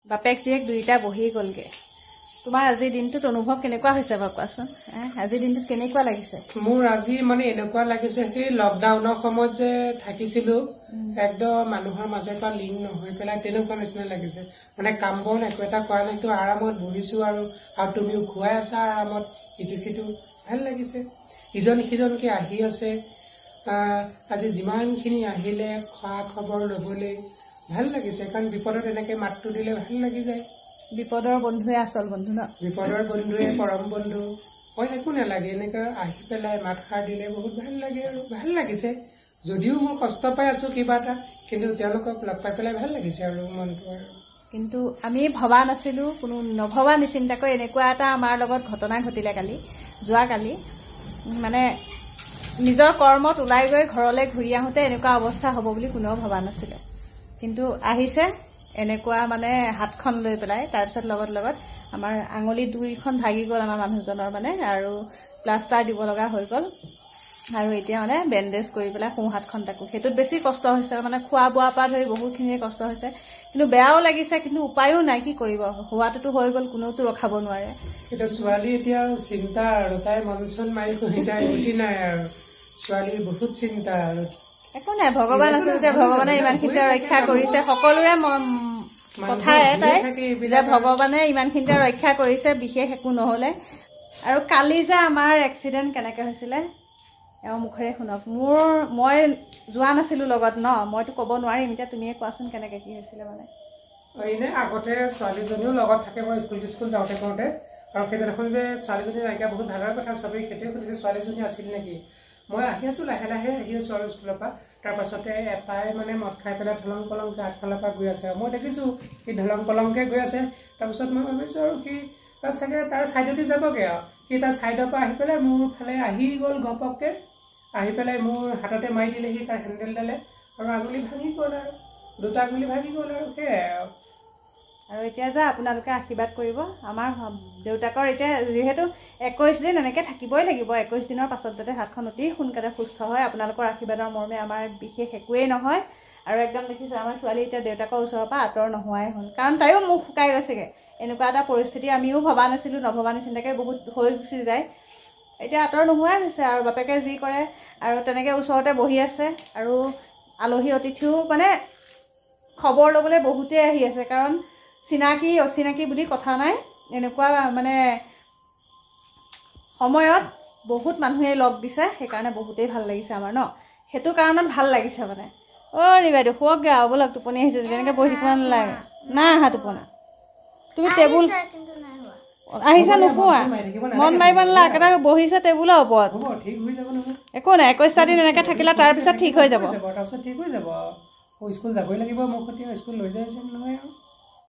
বাপেক জীয়েক দুইটা বহি গলগে তোমাৰ আজি দিনটোত অনুভৱ কেনেকুৱা হৈছে বাৰু কোৱাচোন আজি দিনটোত কেনেকুৱা লাগিছে মোৰ আজি মানে এনেকুৱা লাগিছে কি লকডাউনৰ সময়ত যে থাকিছিলো একদম মানুহৰ মাজৰ পৰা লিংক নহয় পেলাই তেনেকুৱা নিচিনা লাগিছে মানে কাম বন একো এটা কৰা নাই তো আৰামত বহিছো আৰু তুমিও খুৱাই আছা আৰামত ইটো সিটো ভাল লাগিছে ইজন সিজনকে আহি আছে আজি যিমানখিনি আহিলে খোৱা খবৰ ল'বলৈ ভাল লাগিছে কাৰণ বিপদত এনেকে মাতটো দিলে ভাল লাগি যায় বিপদৰ বন্ধুৱে আসল বন্ধু ন বিপদৰ বন্ধুৱে পৰম বন্ধু অইন একো নালাগে এনেকে আহি পেলাই মাত খাৰ দিলে বহুত ভাল লাগে আৰু ভাল লাগিছে যদিও মই কষ্ট পাই আছো কিবা এটা কিন্তু তেওঁলোকক লগ পাই পেলাই ভাল লাগিছে আৰু মনটো আৰু কিন্তু আমি ভবা নাছিলো কোনো নভবা নিচিন্তাকৈ এনেকুৱা এটা আমাৰ লগত ঘটনা ঘটিলে কালি যোৱা কালি মানে নিজৰ কৰ্মত ওলাই গৈ ঘৰলৈ ঘূৰি আহোতে এনেকুৱা অৱস্থা হ'ব বুলি কোনেও ভবা নাছিলে কিন্তু আহিছে এনেকুৱা মানে হাতখন লৈ পেলাই তাৰপিছত লগত আমাৰ আঙুলি দুইখন ভাগি গ'ল আমাৰ মানুহজনৰ মানে আৰু প্লাষ্টাৰ দিব লগা হৈ গ'ল আৰু এতিয়া মানে বেণ্ডেজ কৰি পেলাই সোঁ হাতখন তাকো সেইটোত বেছি কষ্ট হৈছে মানে খোৱা বোৱাৰ পৰা ধৰি বহুতখিনি কষ্ট হৈছে কিন্তু বেয়াও লাগিছে কিন্তু উপায়ো নাই কি কৰিব হোৱাটোতো হৈ গ'ল কোনেওতো ৰখাব নোৱাৰে এটা ছোৱালী এতিয়া চিন্তা আৰু তাই মনচন মাৰি কহি যায় উঠি নাই আৰু ছোৱালীৰ বহুত চিন্তা আৰু একো নাই ভগৱান আছে যে ভগৱানে ইমানখিনিতে ৰক্ষা কৰিছে সকলোৰে কথা এটাই যে ভগৱানে ইমানখিনিতে ৰক্ষা কৰিছে বিশেষ একো নহলে আৰু কালি যে আমাৰ এক্সিডেণ্ট কেনেকে হৈছিলে এওঁ মুখেৰে শুনক মই যোৱা নাছিলো লগত ন মইতো ক'ব নোৱাৰিম এতিয়া তুমিয়ে কোৱাচোন কেনেকে কি হৈছিলে মানে এনে আগতে ছোৱালীজনীও লগত থাকে মই স্কুল যাওঁতে কৰোঁতে আৰু সেইদিনাখন যে ছোৱালীজনী নাইকিয়া বহুত ভালৰ কথা চবেই সেইটোৱে সুধিছে ছোৱালীজনী আছিল নেকি মই আহি আছো লাহে লাহে আহি আছো আৰু স্কুলৰ পৰা তাৰ পাছতে এটাই মানে মদ খাই পেলাই ঢলং পলংকে আগফালৰ পৰা গৈ আছে মই দেখিছো সি ঢলং পলংকে গৈ আছে তাৰপিছত মই ভাবিছো আৰু সি তাৰ চাগে তাৰ ছাইডতে যাবগে আৰু সি তাৰ ছাইডৰ পৰা আহি পেলাই মোৰ ফালে আহি গ'ল ঘপককে আহি পেলাই মোৰ হাততে মাৰি দিলে সি তাৰ হেণ্ডেলডালে আৰু আঙুলি ভাঙি গ'ল আৰু দুটা আঙুলি ভাঙি গ'ল আৰু সেয়াই আৰু এতিয়া যে আপোনালোকে আশীৰ্বাদ কৰিব আমাৰ দেউতাকৰ এতিয়া যিহেতু 21 দিন এনেকৈ থাকিবই লাগিব 21 দিনৰ পাছত যাতে হাতখন অতি সোনকালে সুস্থ হয় আপোনালোকৰ আশীৰ্বাদৰ মৰ্মে আমাৰ বিশেষ একোৱেই নহয় আৰু একদম দেখিছোঁ আমাৰ ছোৱালী এতিয়া দেউতাকৰ ওচৰৰ পৰা আঁতৰ নোহোৱাই হ'ল কাৰণ তাইও মুখ শুকাই গৈছেগৈ এনেকুৱা এটা পৰিস্থিতি আমিও ভবা নাছিলোঁ নভবা নিচিন্তাকৈ বহুত হৈ গুচি যায় এতিয়া আঁতৰ নোহোৱাই হৈছে আৰু বাপেকে যি কৰে আৰু তেনেকৈ ওচৰতে বহি আছে আৰু আলহী অতিথিও মানে খবৰ ল'বলৈ বহুতেই আহি আছে কাৰণ চিনাকি অচিনাকি বুলি কথা নাই এনেকুৱা মানে সময়ত বহুত মানুহে লগ দিছে সেইকাৰণে বহুতেই ভাল লাগিছে আমাৰ ন সেইটো কাৰণত ভাল লাগিছে মানে ৰিবাইদেউ শুৱকগৈ আৰু ব'লক টোপনি আহিছোঁ যেনেকৈ বহি থাকিব নালাগে নাই আহা টোপনা তুমি টেবুল আহিছা নোপোৱা মন মাৰিব নালাগে একেটা বহিছে টেবুলৰ ওপৰত একো নাই 21টা দিন এনেকৈ থাকিলে তাৰপিছত ঠিক হৈ যাব স্কুল যাবই লাগিব মোক স্কুল লৈ যাইছে নহয় আৰু